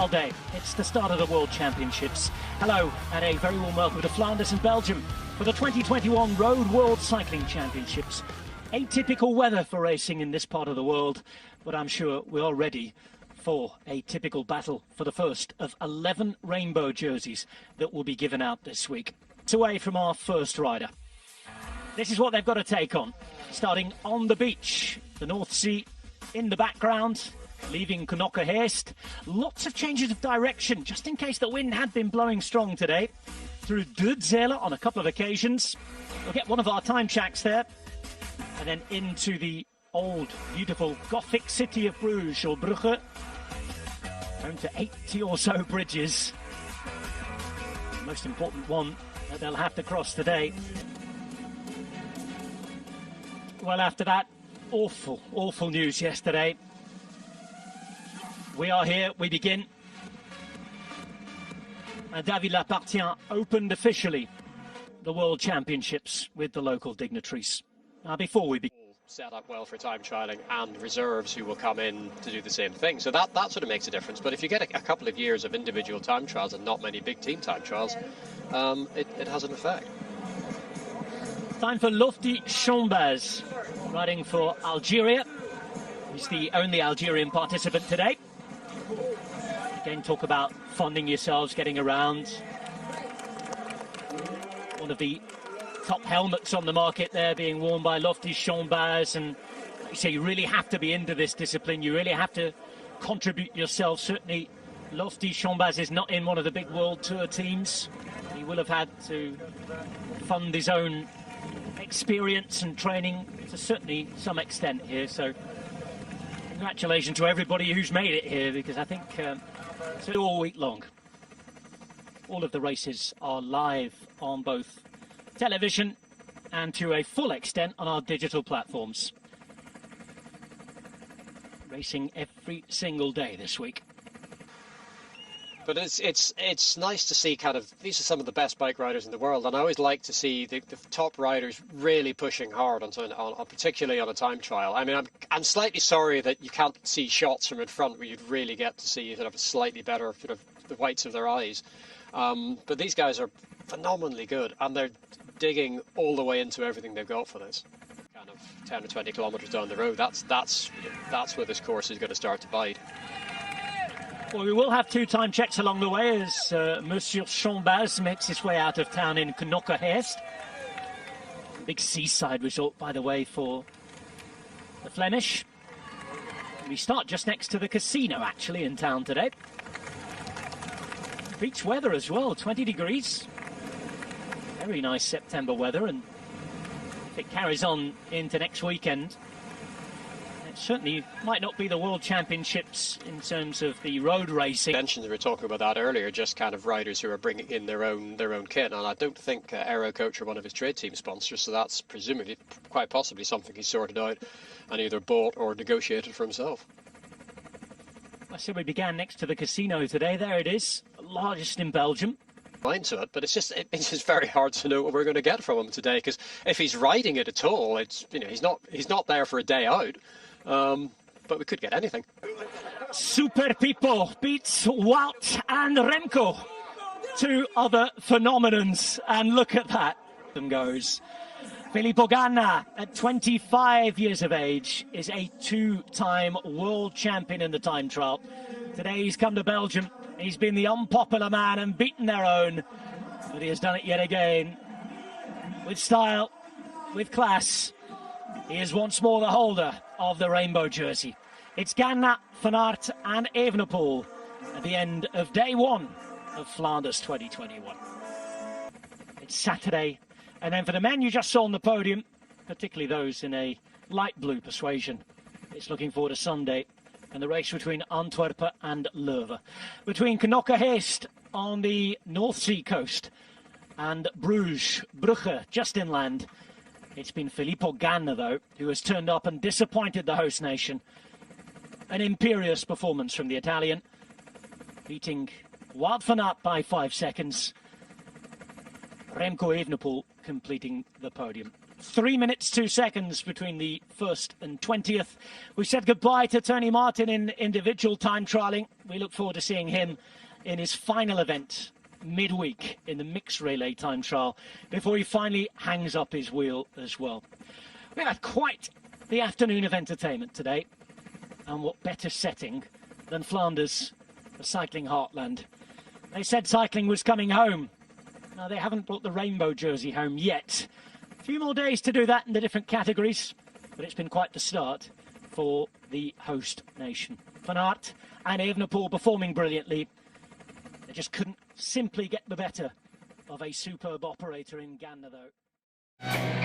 Carnaval Day. It's the start of the World Championships. Hello, and a very warm welcome to Flanders and Belgium for the 2021 Road World Cycling Championships. Atypical weather for racing in this part of the world, but I'm sure we are ready for a typical battle for the first of 11 rainbow jerseys that will be given out this week. It's away from our first rider. This is what they've got to take on. Starting on the beach, the North Sea in the background, leaving Knokke-Heest. Lots of changes of direction, just in case the wind had been blowing strong today. Through Dudzele on a couple of occasions. We'll get one of our time checks there. And then into the old, beautiful Gothic city of Bruges, or Brugge. Home to 80 or so bridges. The most important one that they'll have to cross today. Well, after that awful news yesterday, we are here, we begin. And David Lapartien opened officially the World Championships with the local dignitaries. Now, before we begin, set up well for time trialling and reserves who will come in to do the same thing. So that sort of makes a difference. But if you get a couple of years of individual time trials and not many big team time trials, it has an effect. Time for Lotfi Tchambaz, riding for Algeria. He's the only Algerian participant today. Again, talk about funding yourselves, getting around. One of the top helmets on the market there being worn by Lotfi Tchambaz, and you say you really have to be into this discipline, you really have to contribute yourself. Certainly Lotfi Tchambaz is not in one of the big World Tour teams. He will have had to fund his own experience and training to certainly some extent here, so congratulations to everybody who's made it here, because I think so all week long all of the races are live on both television and to a full extent on our digital platforms. Racing every single day this week. But it's nice to see kind of, these are some of the best bike riders in the world, and I always like to see the top riders really pushing hard on particularly on a time trial. I mean, I'm slightly sorry that you can't see shots from in front where you'd really get to see sort of a slightly better sort of the whites of their eyes. But these guys are phenomenally good, and they're digging all the way into everything they've got for this. Kind of 10 or 20 kilometers down the road, that's where this course is going to start to bite. Well, we will have two time checks along the way as Monsieur Tchambaz makes his way out of town in Knokke-Heest. Big seaside resort, by the way, for the Flemish. We start just next to the casino, actually, in town today. Beach weather as well, 20 degrees. Very nice September weather, and if it carries on into next weekend, it certainly might not be the World Championships in terms of the road racing. We were talking about that earlier, just kind of riders who are bringing in their own kit, and I don't think Aero Coach are one of his trade team sponsors, so that's presumably quite possibly something he's sorted out and either bought or negotiated for himself. I said we began next to the casino today. There it is, the largest in Belgium. To it, but it's just very hard to know what we're going to get from him today, because if he's riding it at all, it's, you know, he's not there for a day out. But we could get anything. Super Pipo beats Wout and Remco, two other phenomenons, and look at that. And goes. Filippo Ganna, at 25 years of age, is a two-time world champion in the time trial. Today he's come to Belgium. He's been the unpopular man and beaten their own, but he has done it yet again. With style, with class, he is once more the holder of the rainbow jersey. It's Ganna, Van Aert and Evenepoel at the end of day one of Flanders 2021. It's Saturday, and then for the men you just saw on the podium, particularly those in a light blue persuasion, it's looking forward to Sunday and the race between Antwerp and Leuven. Between Knokke-Heest on the North Sea coast and Bruges, Brugge, just inland. It's been Filippo Ganna, though, who has turned up and disappointed the host nation. An imperious performance from the Italian, beating Wout van Aert by 5 seconds. Remco Evenepoel completing the podium. 3 minutes 2 seconds between the 1st and 20th. We said goodbye to Tony Martin in individual time trialling. We look forward to seeing him in his final event midweek in the mixed relay time trial before he finally hangs up his wheel as well. We had quite the afternoon of entertainment today, and what better setting than Flanders, the cycling heartland. They said cycling was coming home. Now, they haven't brought the rainbow jersey home yet. A few more days to do that in the different categories, but it's been quite the start for the host nation. Van Aert and Evenepoel performing brilliantly. They just couldn't simply get the better of a superb operator in Gander, though.